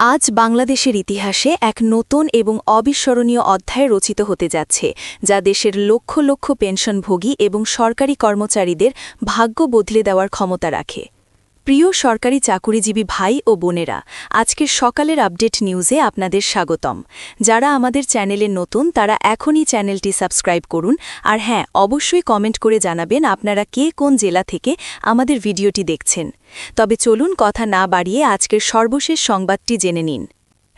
আজ বাংলাদেশের ইতিহাসে এক নতুন এবং অবিস্মরণীয় অধ্যায় রচিত হতে যাচ্ছে, যা দেশের লক্ষ লক্ষ পেনশনভোগী এবং সরকারি কর্মচারীদের ভাগ্য বদলে দেওয়ার ক্ষমতা রাখে। প্রিয় সরকারি চাকুরিজীবী ভাই ও বোনেরা, আজকের সকালের আপডেট নিউজে আপনাদের স্বাগতম। যারা আমাদের চ্যানেলে নতুন তারা এখনই চ্যানেলটি সাবস্ক্রাইব করুন, আর হ্যাঁ, অবশ্যই কমেন্ট করে জানাবেন আপনারা কে কোন জেলা থেকে আমাদের ভিডিওটি দেখছেন। তবে চলুন কথা না বাড়িয়ে আজকের সর্বশেষ সংবাদটি জেনে নিন।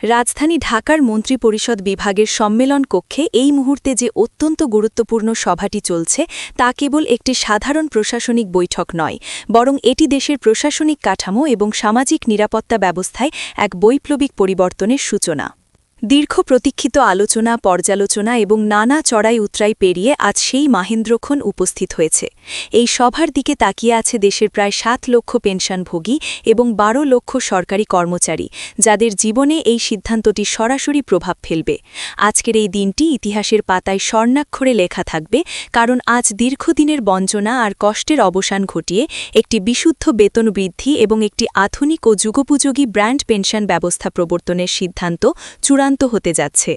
রাজধানী ঢাকার মন্ত্রিপরিষদ বিভাগের সম্মেলন কক্ষে এই মুহূর্তে যে অত্যন্ত গুরুত্বপূর্ণ সভাটি চলছে তা কেবল একটি সাধারণ প্রশাসনিক বৈঠক নয়, বরং এটি দেশের প্রশাসনিক কাঠামো এবং সামাজিক নিরাপত্তা ব্যবস্থায় এক বৈপ্লবিক পরিবর্তনের সূচনা। দীর্ঘ প্রতীক্ষিত আলোচনা, পর্যালোচনা এবং নানা চড়াই উতরাই পেরিয়ে আজ সেই মাহেন্দ্রক্ষণ উপস্থিত হয়েছে। এই সভার দিকে তাকিয়ে আছে দেশের প্রায় ৭ লক্ষ পেনশনভোগী এবং ১২ লক্ষ সরকারি কর্মচারী, যাদের জীবনে এই সিদ্ধান্তটি সরাসরি প্রভাব ফেলবে। আজকের এই দিনটি ইতিহাসের পাতায় স্বর্ণাক্ষরে লেখা থাকবে, কারণ আজ দীর্ঘদিনের বঞ্চনা আর কষ্টের অবসান ঘটিয়ে একটি বিশুদ্ধ বেতন বৃদ্ধি এবং একটি আধুনিক ও যুগোপযোগী ব্র্যান্ড পেনশন ব্যবস্থা প্রবর্তনের সিদ্ধান্ত চূড়ান্ত হতে যাচ্ছে।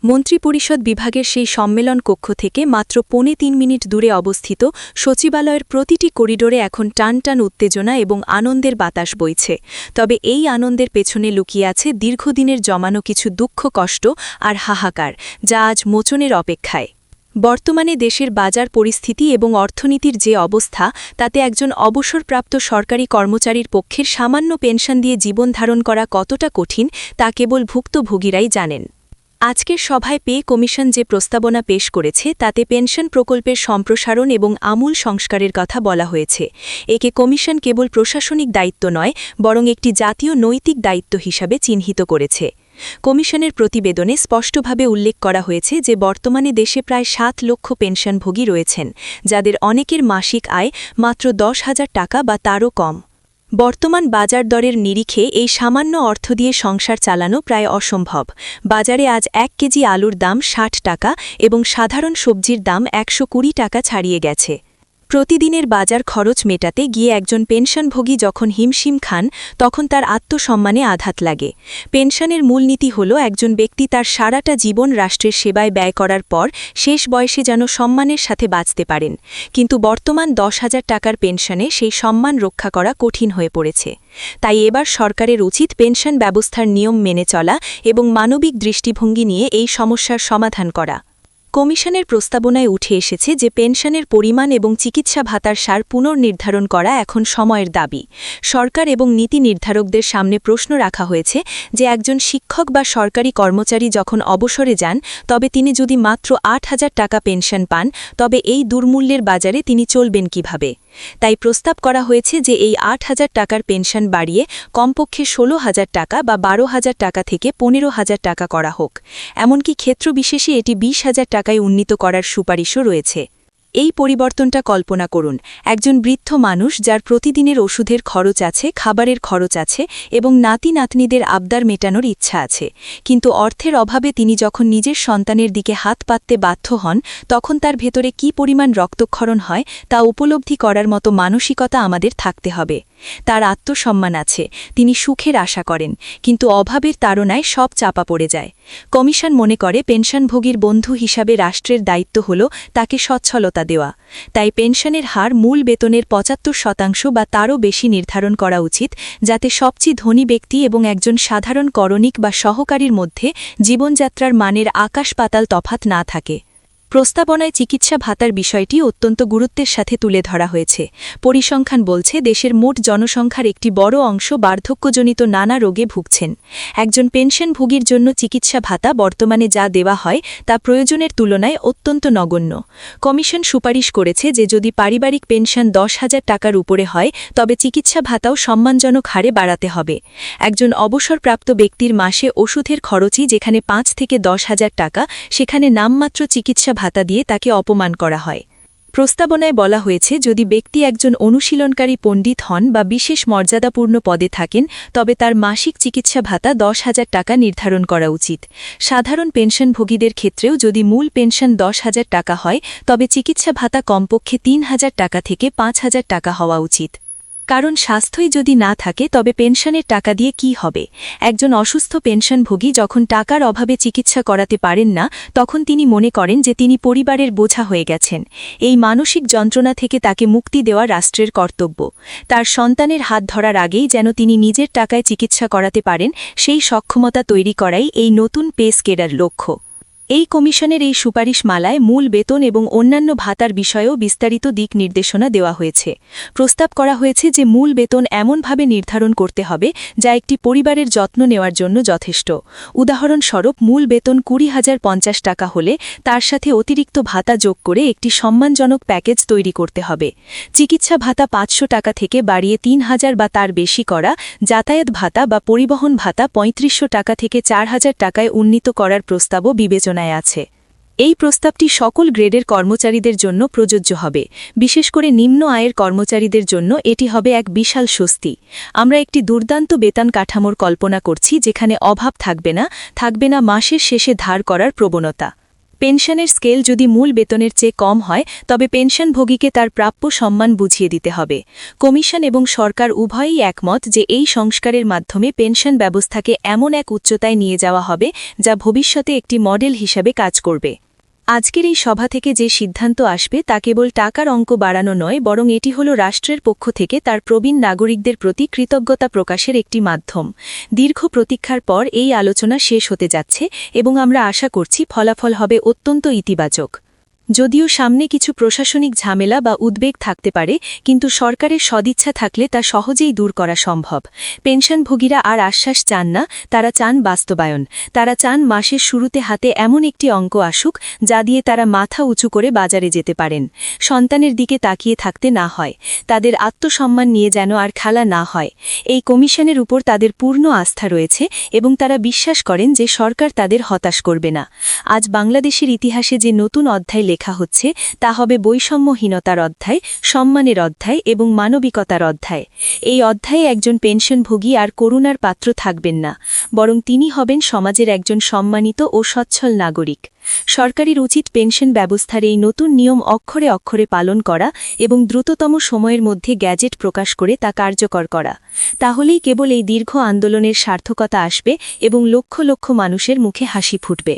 মন্ত্রিপরিষদ বিভাগের সেই সম্মেলন কক্ষ থেকে মাত্র ৩.৫ মিনিট দূরে অবস্থিত সচিবালয়ের প্রতিটি করিডোরে এখন টানটান উত্তেজনা এবং আনন্দের বাতাস বইছে। তবে এই আনন্দের পেছনে লুকিয়ে আছে দীর্ঘদিনের জমানো কিছু দুঃখ, কষ্ট আর হাহাকার, যা আজ মোচনের অপেক্ষায়। বর্তমানে দেশের বাজার পরিস্থিতি এবং অর্থনীতির যে অবস্থা, তাতে একজন অবসরপ্রাপ্ত সরকারি কর্মচারীর পক্ষের সামান্য পেনশন দিয়ে জীবন ধারণ করা কতটা কঠিন তা কেবল ভুক্তভোগীরাই জানেন। আজকের সভায় পে কমিশন যে প্রস্তাবনা পেশ করেছে তাতে পেনশন প্রকল্পের সম্প্রসারণ এবং আমূল সংস্কারের কথা বলা হয়েছে। একে কমিশন কেবল প্রশাসনিক দায়িত্ব নয়, বরং একটি জাতীয় নৈতিক দায়িত্ব হিসাবে চিহ্নিত করেছে। কমিশনের প্রতিবেদনে স্পষ্টভাবে উল্লেখ করা হয়েছে যে বর্তমানে দেশে প্রায় ৭ লক্ষ পেনশনভোগী রয়েছেন, যাদের অনেকের মাসিক আয় মাত্র ১০,০০০ টাকা বা তারও কম। বর্তমান বাজার দরের নিরিখে এই সামান্য অর্থ দিয়ে সংসার চালানো প্রায় অসম্ভব। বাজারে আজ ১ কেজি আলুর দাম ৬০ টাকা এবং সাধারণ সবজির দাম ১২০ টাকা ছাড়িয়ে গেছে। প্রতিদিনের বাজার খরচ মেটাতে গিয়ে একজন পেনশনভোগী যখন হিমশিম খান, তখন তার আত্মসম্মানে আঘাত লাগে। পেনশনের মূলনীতি হল একজন ব্যক্তি তার সারাটা জীবন রাষ্ট্রের সেবায় ব্যয় করার পর শেষ বয়সে যেন সম্মানের সাথে বাঁচতে পারেন, কিন্তু বর্তমান ১০,০০০ টাকার পেনশনে সেই সম্মান রক্ষা করা কঠিন হয়ে পড়েছে। তাই এবার সরকারের উচিত পেনশন ব্যবস্থার নিয়ম মেনে চলা এবং মানবিক দৃষ্টিভঙ্গি নিয়ে এই সমস্যার সমাধান করা। কমিশনের প্রস্তাবনায় উঠে এসেছে যে পেনশনের পরিমাণ এবং চিকিৎসা ভাতার সার পুনর্নির্ধারণ করা এখন সময়ের দাবি। সরকার এবং নীতি নির্ধারকদের সামনে প্রশ্ন রাখা হয়েছে যে একজন শিক্ষক বা সরকারি কর্মচারী যখন অবসরে যান, তবে তিনি যদি মাত্র ৮,০০০ টাকা পেনশন পান, তবে এই দুর্মূল্যের বাজারে তিনি চলবেন কিভাবে। তাই প্রস্তাব করা হয়েছে যে এই ৮,০০০ টাকার পেনশন বাড়িয়ে কমপক্ষে ১৬,০০০ টাকা বা ১২,০০০ টাকা থেকে ১৫,০০০ টাকা করা হোক। এমনকি ক্ষেত্রবিশেষে এটি ২০,০০০ টাকায় উন্নীত করার সুপারিশও রয়েছে। এই পরিবর্তনটা কল্পনা করুন, একজন বৃদ্ধ মানুষ যার প্রতিদিনের ওষুধের খরচ আছে, খাবারের খরচ আছে এবং নাতি নাতনিদের আবদার মেটানোর ইচ্ছা আছে, কিন্তু অর্থের অভাবে তিনি যখন নিজের সন্তানের দিকে হাত পাততে বাধ্য হন, তখন তার ভেতরে কী পরিমাণ রক্তক্ষরণ হয় তা উপলব্ধি করার মতো মানসিকতা আমাদের থাকতে হবে। তার আত্মসম্মান আছে, তিনি সুখের আশা করেন, কিন্তু অভাবের তাড়নায় সব চাপা পড়ে যায়। কমিশন মনে করে পেনশনভোগীর বন্ধু হিসাবে রাষ্ট্রের দায়িত্ব হল তাকে সচ্ছলতা দেওয়া। তাই পেনশনের হার মূল বেতনের ৭৫% বা তারও বেশি নির্ধারণ করা উচিত, যাতে সবচেয়ে ধনী ব্যক্তি এবং একজন সাধারণ করণিক বা সহকারীর মধ্যে জীবনযাত্রার মানের আকাশ পাতাল তফাৎ না থাকে। প্রস্তাবনায় চিকিৎসা ভাতার বিষয়টি অত্যন্ত গুরুত্বের সাথে তুলে ধরা হয়েছে। পরিসংখ্যান বলছে দেশের মোট জনসংখ্যার একটি বড় অংশ বার্ধক্যজনিত নানা রোগে ভুগছেন। একজন পেনশনভোগীর জন্য চিকিৎসা ভাতা বর্তমানে যা দেওয়া হয় তা প্রয়োজনের তুলনায় অত্যন্ত নগণ্য। কমিশন সুপারিশ করেছে যে যদি পারিবারিক পেনশন ১০,০০০ টাকার উপরে হয়, তবে চিকিৎসা ভাতাও সম্মানজনক হারে বাড়াতে হবে। একজন অবসরপ্রাপ্ত ব্যক্তির মাসে ওষুধের খরচই যেখানে ৫ থেকে ১০,০০০ টাকা, সেখানে নামমাত্র চিকিৎসা ভাতা দিয়ে তাকে অপমান করা হয়। প্রস্তাবনায় বলা হয়েছে যদি ব্যক্তি একজন অনুশীলনকারী পণ্ডিত হন বা বিশেষ মর্যাদাপূর্ণ পদে থাকেন, তবে তার মাসিক চিকিৎসা ভাতা ১০,০০০ টাকা নির্ধারণ করা উচিত। সাধারণ পেনশনভোগীদের ক্ষেত্রেও যদি মূল পেনশন ১০,০০০ টাকা হয়, তবে চিকিৎসা ভাতা কমপক্ষে ৩,০০০ টাকা থেকে ৫,০০০ টাকা হওয়া উচিত। কারণ স্বাস্থ্যই যদি না থাকে তবে পেনশনের টাকা দিয়ে কি হবে। একজন অসুস্থ পেনশনভোগী যখন টাকার অভাবে চিকিৎসা করাতে পারেন না, তখন তিনি মনে করেন যে তিনি পরিবারের বোঝা হয়ে গেছেন। এই মানসিক যন্ত্রণা থেকে তাকে মুক্তি দেওয়া রাষ্ট্রের কর্তব্য। তার সন্তানের হাত ধরার আগেই যেন তিনি নিজের টাকায় চিকিৎসা করাতে পারেন, সেই সক্ষমতা তৈরি করাই এই নতুন পে স্কেলের লক্ষ্য। এই কমিশনের এই সুপারিশ মালায় মূল বেতন এবং অন্যান্য ভাতার বিষয়েও বিস্তারিত দিক নির্দেশনা দেওয়া হয়েছে। প্রস্তাব করা হয়েছে যে মূল বেতন এমনভাবে নির্ধারণ করতে হবে যা একটি পরিবারের যত্ন নেওয়ার জন্য যথেষ্ট। উদাহরণস্বরূপ মূল বেতন 20,050 টাকা হলে তার সাথে অতিরিক্ত ভাতা যোগ করে একটি সম্মানজনক প্যাকেজ তৈরি করতে হবে। চিকিৎসা ভাতা 500 টাকা থেকে বাড়িয়ে 3,000 বা তার বেশি করা, যাতায়াত ভাতা বা পরিবহন ভাতা 3500 টাকা থেকে 4,000 টাকায় উন্নীত করার প্রস্তাবও বিবেচনায় আছে। এই প্রস্তাবটি সকল গ্রেডের কর্মচারীদের জন্য প্রযোজ্য হবে। বিশেষ করে নিম্ন আয়ের কর্মচারীদের জন্য এটি হবে এক বিশাল স্বস্তি। আমরা একটি দুর্দান্ত বেতন কাঠামোর কল্পনা করছি যেখানে অভাব থাকবে না মাসের শেষে ধার করার প্রবণতা। পেনশনের স্কেল যদি মূল বেতনের চেয়ে কম হয় তবে পেনশনভোগীকে তার প্রাপ্য সম্মান বুঝিয়ে দিতে হবে। কমিশন এবং সরকার উভয়ই একমত যে এই সংস্কারের মাধ্যমে পেনশন ব্যবস্থাকে এমন এক উচ্চতায় নিয়ে যাওয়া হবে যা ভবিষ্যতে একটি মডেল হিসাবে কাজ করবে। আজকের এই সভা থেকে যে সিদ্ধান্ত আসবে তা কেবল টাকার অঙ্ক বাড়ানো নয়, বরং এটি হল রাষ্ট্রের পক্ষ থেকে তার প্রবীণ নাগরিকদের প্রতি কৃতজ্ঞতা প্রকাশের একটি মাধ্যম। দীর্ঘ প্রতীক্ষার পর এই আলোচনা শেষ হতে যাচ্ছে এবং আমরা আশা করছি ফলাফল হবে অত্যন্ত ইতিবাচক। যদিও সামনে কিছু প্রশাসনিক ঝামেলা বা উদ্বেগ থাকতে পারে, কিন্তু সরকারের সদিচ্ছা থাকলে তা সহজেই দূর করা সম্ভব। পেনশনভোগীরা আর আশ্বাস চান না, তারা চান বাস্তবায়ন। তারা চান মাসের শুরুতে হাতে এমন একটি অঙ্ক আসুক যা দিয়ে তারা মাথা উঁচু করে বাজারে যেতে পারেন। সন্তানের দিকে তাকিয়ে থাকতে না হয়, তাদের আত্মসম্মান নিয়ে যেন আর খেলা না হয়। এই কমিশনের উপর তাদের পূর্ণ আস্থা রয়েছে এবং তারা বিশ্বাস করেন যে সরকার তাদের হতাশ করবে না। আজ বাংলাদেশের ইতিহাসে যে নতুন অধ্যায় লেখা হচ্ছে তা হবে বৈষম্যহীনতার অধ্যায়, সম্মানের অধ্যায় এবং মানবিকতার অধ্যায়। এই অধ্যায়ে একজন পেনশনভোগী আর করুণার পাত্র থাকবেন না, বরং তিনি হবেন সমাজের একজন সম্মানিত ও সচ্ছল নাগরিক। সরকারের উচিত পেনশন ব্যবস্থার এই নতুন নিয়ম অক্ষরে অক্ষরে পালন করা এবং দ্রুততম সময়ের মধ্যে গ্যাজেট প্রকাশ করে তা কার্যকর করা। তাহলেই কেবল এই দীর্ঘ আন্দোলনের সার্থকতা আসবে এবং লক্ষ লক্ষ মানুষের মুখে হাসি ফুটবে।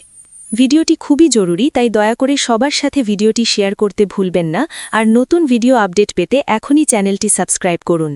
ভিডিওটি খুবই জরুরি, তাই দয়া করে সবার সাথে ভিডিওটি শেয়ার করতে ভুলবেন না। আর নতুন ভিডিও আপডেট পেতে এখনই চ্যানেলটি সাবস্ক্রাইব করুন।